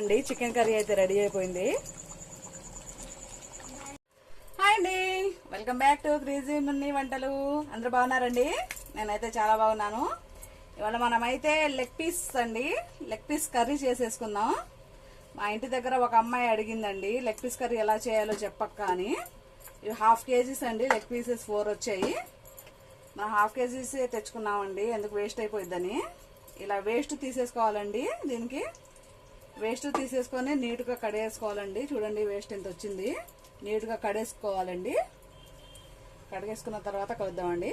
చూడండి chicken curry అయితే ready అయిపోయింది. హాయ్ అండి, welcome back to crazy Munni వంటలు. అందరూ బాగున్నారండి? నేనైతే చాలా బాగున్నాను. ఇవాళ మనమైతే లెగ్ పీస్ అండి, లెగ్ పీస్ కర్రీ చేసేసుకుందాం. మా ఇంటి దగ్గర ఒక అమ్మాయి అడిగిందండి లెగ్ పీస్ కర్రీ ఎలా చేయాలో చెప్పక్క అని. ఇవి ½ కేజీస్ అండి, లెగ్ పీసెస్ 4 వచ్చాయి. మనం ½ కేజీస్ తెచ్చుకున్నామండి, ఎందుకు వేస్ట్ అయిపోయిద్దని. ఇలా వేస్ట్ తీసేసుకోవాలండి. దీనికి వేస్ట్ తీసేసుకొని నీట్గా కడిగేసుకోవాలండి. చూడండి వేస్ట్ ఎంత వచ్చింది. నీట్గా కడేసుకోవాలండి. కడిగేసుకున్న తర్వాత కలుద్దామండి.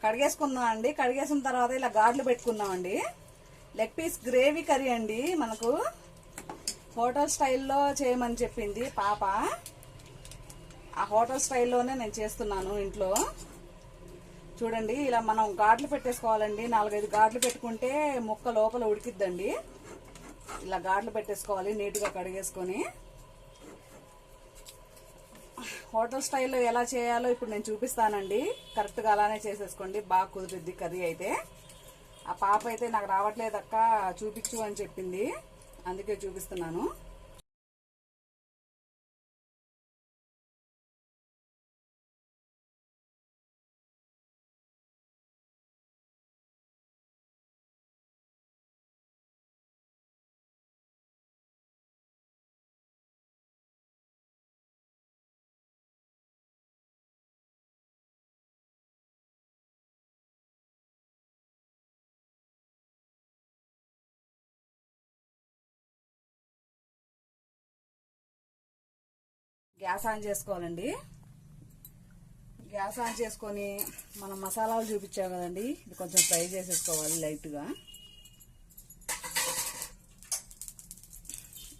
కడిగేసుకుందామండి. కడిగేసిన తర్వాత ఇలా గాడ్లు పెట్టుకుందామండి. లెగ్ పీస్ గ్రేవీ కర్రీ అండి. మనకు హోటల్ స్టైల్లో చేయమని చెప్పింది పాప. ఆ హోటల్ స్టైల్లోనే నేను చేస్తున్నాను ఇంట్లో. చూడండి ఇలా మనం గాడ్లు పెట్టేసుకోవాలండి. 4-5 గాడ్లు పెట్టుకుంటే ముక్క లోపల ఉడికిద్దండి. ఇలా గాడ్లు పెట్టేసుకోవాలి నీట్గా కడిగేసుకొని. హోటల్ స్టైల్లో ఎలా చేయాలో ఇప్పుడు నేను చూపిస్తానండి. కరెక్ట్గా అలానే చేసేసుకోండి, బాగా కుదిరిద్ది కర్రీ అయితే. ఆ పాప అయితే నాకు రావట్లేదక్క చూపించు అని చెప్పింది, అందుకే చూపిస్తున్నాను. గ్యాస్ ఆన్ చేసుకోవాలండి. గ్యాస్ ఆన్ చేసుకొని మనం మసాలాలు చూపించాం కదండి, ఇది కొంచెం ఫ్రై చేసేసుకోవాలి.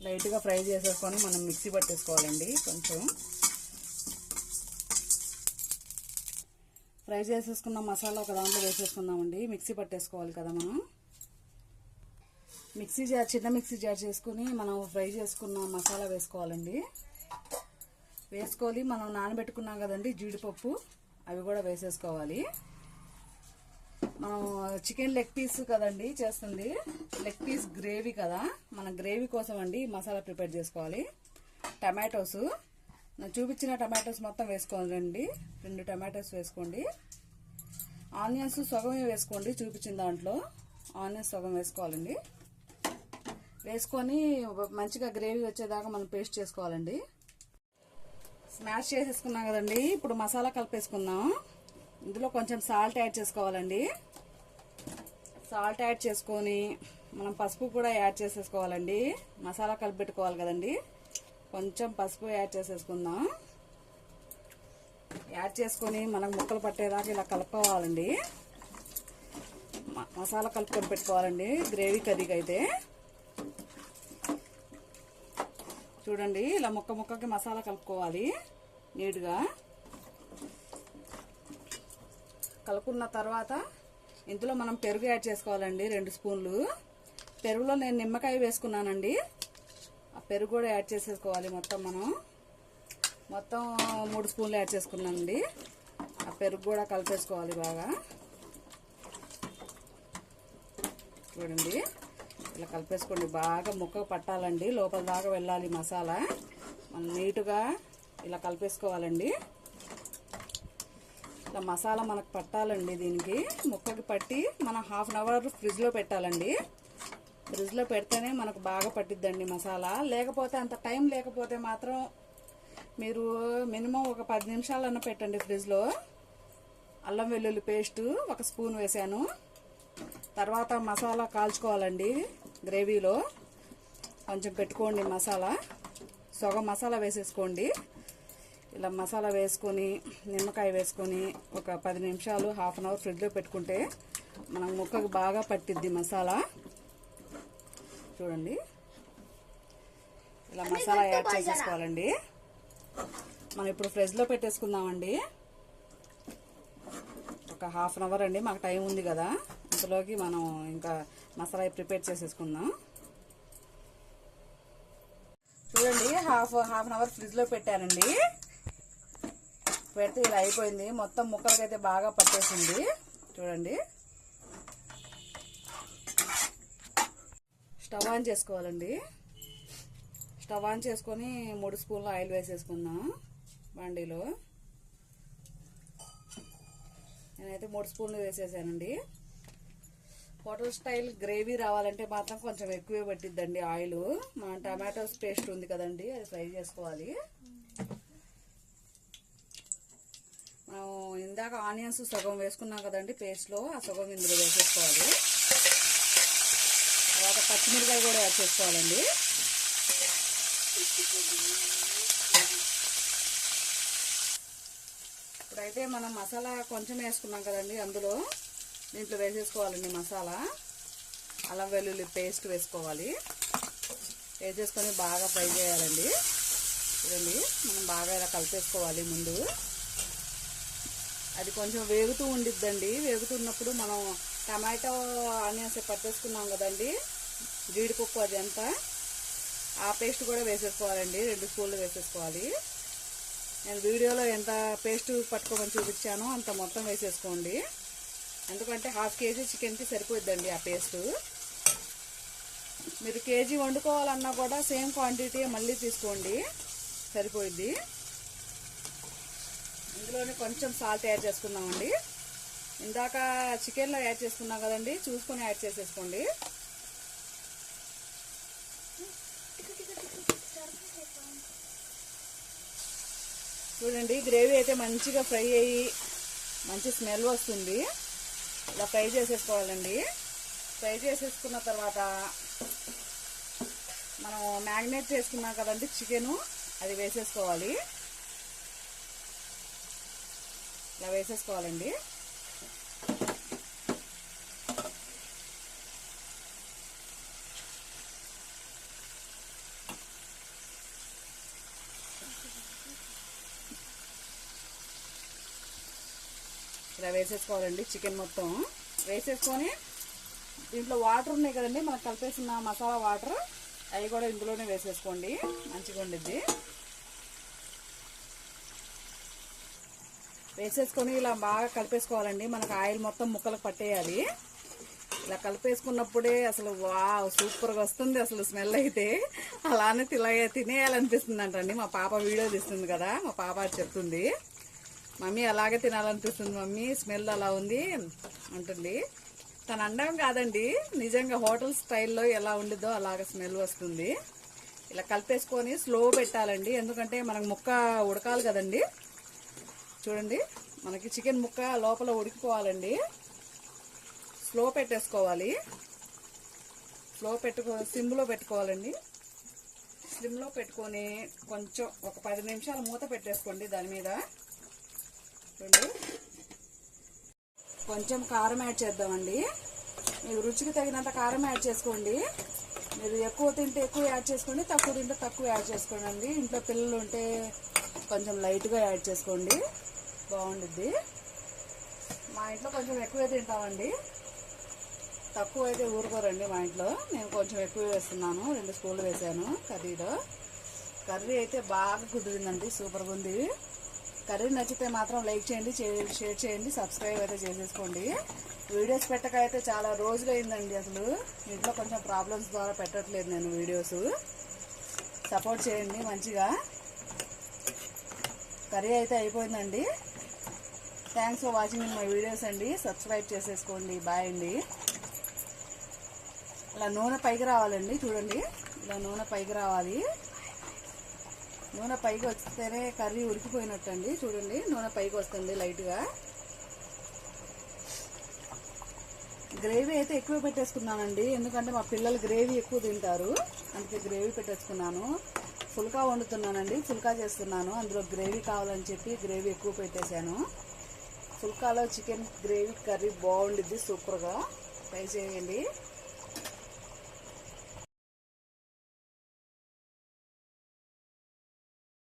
లైట్గా ఫ్రై చేసేసుకొని మనం మిక్సీ పట్టేసుకోవాలండి. కొంచెం ఫ్రై చేసేసుకున్న మసాలా ఒక దాంట్లో వేసేసుకుందామండి. మిక్సీ పట్టేసుకోవాలి కదా మనం. చిన్న మిక్సీ జార్ చేసుకుని మనం ఫ్రై చేసుకున్న మసాలా వేసుకోవాలండి. వేసుకొని మనం నానబెట్టుకున్నాం కదండి జీడిపప్పు, అవి కూడా వేసేసుకోవాలి. మనం చికెన్ లెగ్ పీస్ కదండి చేస్తుంది, లెగ్ పీస్ గ్రేవీ కదా, మన గ్రేవీ కోసం అండి మసాలా ప్రిపేర్ చేసుకోవాలి. టమాటోస్ నేను చూపించిన టమాటోస్ మొత్తం వేసుకోవాలండి. 2 టమాటోస్ వేసుకోండి. ఆనియన్స్ సగమే వేసుకోండి, చూపించిన దాంట్లో ఆనియన్స్ సగం వేసుకోవాలండి. వేసుకొని మంచిగా గ్రేవీ వచ్చేదాకా మనం పేస్ట్ చేసుకోవాలండి. స్మాష్ చేసేసుకున్నాం కదండి. ఇప్పుడు మసాలా కలిపేసుకుందాం. ఇందులో కొంచెం సాల్ట్ యాడ్ చేసుకోవాలండి. సాల్ట్ యాడ్ చేసుకొని మనం పసుపు కూడా యాడ్ చేసేసుకోవాలండి. మసాలా కలిపెట్టుకోవాలి కదండి, కొంచెం పసుపు యాడ్ చేసేసుకుందాం. యాడ్ చేసుకొని మనకు ముక్కలు పట్టేదాకా ఇలా కలుపుకోవాలండి. మసాలా కలుపుకొని పెట్టుకోవాలండి గ్రేవీ కర్రీకి అయితే. చూడండి ఇలా ముక్కకి మసాలా కలుపుకోవాలి నీట్గా. కలుపుకున్న తర్వాత ఇందులో మనం పెరుగు యాడ్ చేసుకోవాలండి. 2 స్పూన్లు పెరుగులో నేను నిమ్మకాయ వేసుకున్నానండి. ఆ పెరుగు కూడా యాడ్ చేసేసుకోవాలి. మొత్తం 3 స్పూన్లు యాడ్ చేసుకున్నానండి. ఆ పెరుగు కూడా కలిపేసుకోవాలి బాగా. చూడండి ఇలా కలిపేసుకోండి, బాగా ముక్కకు పట్టాలండి, లోపల దాకా వెళ్ళాలి మసాలా. మనం నీట్గా ఇలా కలిపేసుకోవాలండి. ఇలా మసాలా మనకు పట్టాలండి. దీనికి ముక్కకి పట్టి మనం ½ అవర్ ఫ్రిడ్జ్లో పెట్టాలండి. ఫ్రిడ్జ్లో పెడితేనే మనకు బాగా పట్టిద్దండి మసాలా. లేకపోతే అంత టైం లేకపోతే మాత్రం మీరు మినిమం ఒక 10 నిమిషాలన్నా పెట్టండి ఫ్రిడ్జ్లో. అల్లం వెల్లుల్లి పేస్టు 1 స్పూన్ వేసాను. తర్వాత మసాలా కాల్చుకోవాలండి. గ్రేవీలో కొంచెం పెట్టుకోండి మసాలా, సగం మసాలా వేసేసుకోండి. ఇలా మసాలా వేసుకొని నిమ్మకాయ వేసుకొని ఒక 10 నిమిషాలు ½ అవర్ ఫ్రిడ్జ్లో పెట్టుకుంటే మనం ముక్కకు బాగా పట్టిద్ది మసాలా. చూడండి ఇలా మసాలా యాడ్ చేసేసుకోవాలండి. మనం ఇప్పుడు ఫ్రిడ్జ్లో పెట్టేసుకుందామండి. ఒక ½ అవర్ అండి, మాకు టైం ఉంది కదా. ఇంతలోకి మనం ఇంకా మసాలా ప్రిపేర్ చేసేసుకుందాం. చూడండి హాఫ్ అన్ అవర్ ఫ్రిడ్జ్లో పెట్టానండి. పెడితే ఇలా అయిపోయింది. మొత్తం ముక్కలకైతే బాగా పట్టేసింది. చూడండి స్టవ్ ఆన్ చేసుకోవాలండి. స్టవ్ ఆన్ చేసుకొని 3 స్పూన్ల ఆయిల్ వేసేసుకుందాం బాండీలో. నేనైతే 3 స్పూన్లు వేసేసానండి. హోటల్ స్టైల్ గ్రేవీ రావాలంటే మాత్రం కొంచెం ఎక్కువే పట్టిద్దండి ఆయిల్. మన టమాటోస్ పేస్ట్ ఉంది కదండి, అది ఫ్రై చేసుకోవాలి. మనం ఇందాక ఆనియన్స్ సగం వేసుకున్నాం కదండి పేస్ట్లో, ఆ సగం ఇందులో వేసేసుకోవాలి. తర్వాత పచ్చిమిరకాయ కూడా యాడ్ చేసుకోవాలండి. ఇప్పుడైతే మనం మసాలా కొంచెం వేసుకున్నాం కదండి, అందులో దీంట్లో వేసేసుకోవాలండి మసాలా. అల్లం వెల్లుల్లి పేస్ట్ వేసుకోవాలి. వేసేసుకొని బాగా ఫ్రై చేయాలండి. చూడండి, మనం బాగా ఇలా కలిపేసుకోవాలి ముందు. అది కొంచెం వేగుతూ ఉండిద్దండి. వేగుతున్నప్పుడు మనం టమాటో ఆనియన్స్ పట్టేసుకున్నాం కదండి, జీడిపప్పు అది అంతా, ఆ పేస్ట్ కూడా వేసేసుకోవాలండి. 2 స్పూన్లు వేసేసుకోవాలి. నేను వీడియోలో ఎంత పేస్ట్ పట్టుకోమని చూపించానో అంత మొత్తం వేసేసుకోండి. ఎందుకంటే 1/2 కేజీ చికెన్కి సరిపోద్దండి ఆ పేస్ట్. మీరు కేజీ వండుకోవాలన్నా కూడా సేమ్ క్వాంటిటీ మళ్ళీ తీసుకోండి, సరిపోయిద్ది. ఇందులోనే కొంచెం సాల్ట్ యాడ్ చేసుకున్నామండి. ఇందాక చికెన్లో యాడ్ చేసుకున్నాం కదండి, చూసుకొని యాడ్ చేసేసుకోండి. చూడండి, గ్రేవీ అయితే మంచిగా ఫ్రై అయ్యి మంచి స్మెల్ వస్తుంది. ఇలా ఫ్రై చేసేసుకోవాలండి. ఫ్రై చేసేసుకున్న తర్వాత మనం మ్యారినేట్ చేసుకున్నాం కదండి చికెను, అది వేసేసుకోవాలి. ఇలా వేసేసుకోవాలండి. ఇలా వేసేసుకోవాలండి. చికెన్ మొత్తం వేసేసుకొని దీంట్లో వాటర్ ఉన్నాయి కదండి, మనం కలిపేసిన మసాలా వాటర్, అవి కూడా ఇందులోనే వేసేసుకోండి, మంచిగా ఉండిద్ది. వేసేసుకొని ఇలా బాగా కలిపేసుకోవాలండి. మనకు ఆయిల్ మొత్తం ముక్కలకు పట్టేయాలి. ఇలా కలిపేసుకున్నప్పుడే అసలు వావ్ సూపర్గా వస్తుంది అసలు స్మెల్ అయితే. అలానే తినేయాలనిపిస్తుంది అంటండి. మా పాప వీడియో తీస్తుంది కదా, మా పాప చెప్తుంది, మమ్మీ అలాగే తినాలనిపిస్తుంది మమ్మీ, స్మెల్ అలా ఉంది అంటుంది. తను అనడం కాదండి, నిజంగా హోటల్ స్టైల్లో ఎలా ఉండిద్దో అలాగ స్మెల్ వస్తుంది. ఇలా కలిపేసుకొని స్లో పెట్టాలండి, ఎందుకంటే మనకు ముక్క ఉడకాలి కదండి. చూడండి, మనకి చికెన్ ముక్క లోపల ఉడికిపోవాలండి. స్లో పెట్టేసుకోవాలి. సిమ్లో పెట్టుకోవాలండి. సిమ్లో పెట్టుకొని కొంచెం ఒక 10 నిమిషాలు మూత పెట్టేసుకోండి దాని మీద. చూడండి, కొంచెం కారం యాడ్ చేద్దామండి. మీరు రుచికి తగినంత కారం యాడ్ చేసుకోండి. మీరు ఎక్కువ తింటే ఎక్కువ యాడ్ చేసుకోండి, తక్కువ తింటే తక్కువ యాడ్ చేసుకోండి. ఇంట్లో పిల్లలు ఉంటే కొంచెం లైట్గా యాడ్ చేసుకోండి, బాగుండిద్ది. మా ఇంట్లో కొంచెం ఎక్కువే తింటామండి, తక్కువ అయితే ఊరుకోరండి మా ఇంట్లో. నేను కొంచెం ఎక్కువ వేస్తున్నాను, 2 స్పూన్లు వేసాను కర్రీలో. కర్రీ అయితే బాగా కుదిరిందండి, సూపర్గా ఉంది. కర్రీ నచ్చితే మాత్రం లైక్ చేయండి, షేర్ చేయండి, సబ్స్క్రైబ్ అయితే చేసేసుకోండి. వీడియోస్ పెట్టక అయితే చాలా రోజులు అయిందండి. అసలు ఇంట్లో కొంచెం ప్రాబ్లమ్స్ ద్వారా పెట్టట్లేదు నేను వీడియోస్. సపోర్ట్ చేయండి మంచిగా. కర్రీ అయితే అయిపోయిందండి. Thanks for watching my videos అండి. సబ్స్క్రైబ్ చేసేసుకోండి. బాయ్ అండి. ఇలా నూనె పైకి రావాలండి. చూడండి, ఇలా నూనె పైకి రావాలి. నూనె పైకి వస్తేనే కర్రీ ఉడికిపోయినట్టు అండి. చూడండి, నూనె పైకి వస్తుంది లైట్గా. గ్రేవీ అయితే ఎక్కువ పెట్టేసుకున్నానండి, ఎందుకంటే మా పిల్లలు గ్రేవీ ఎక్కువ తింటారు, అందుకే గ్రేవీ పెట్టేసుకున్నాను. ఫుల్కా వండుతున్నానండి, ఫుల్కా చేస్తున్నాను. అందులో గ్రేవీ కావాలని చెప్పి గ్రేవీ ఎక్కువ పెట్టేశాను. ఫుల్కాలో చికెన్ గ్రేవీ కర్రీ బాగుండిద్ది, సూపర్గా ట్రై చేయండి.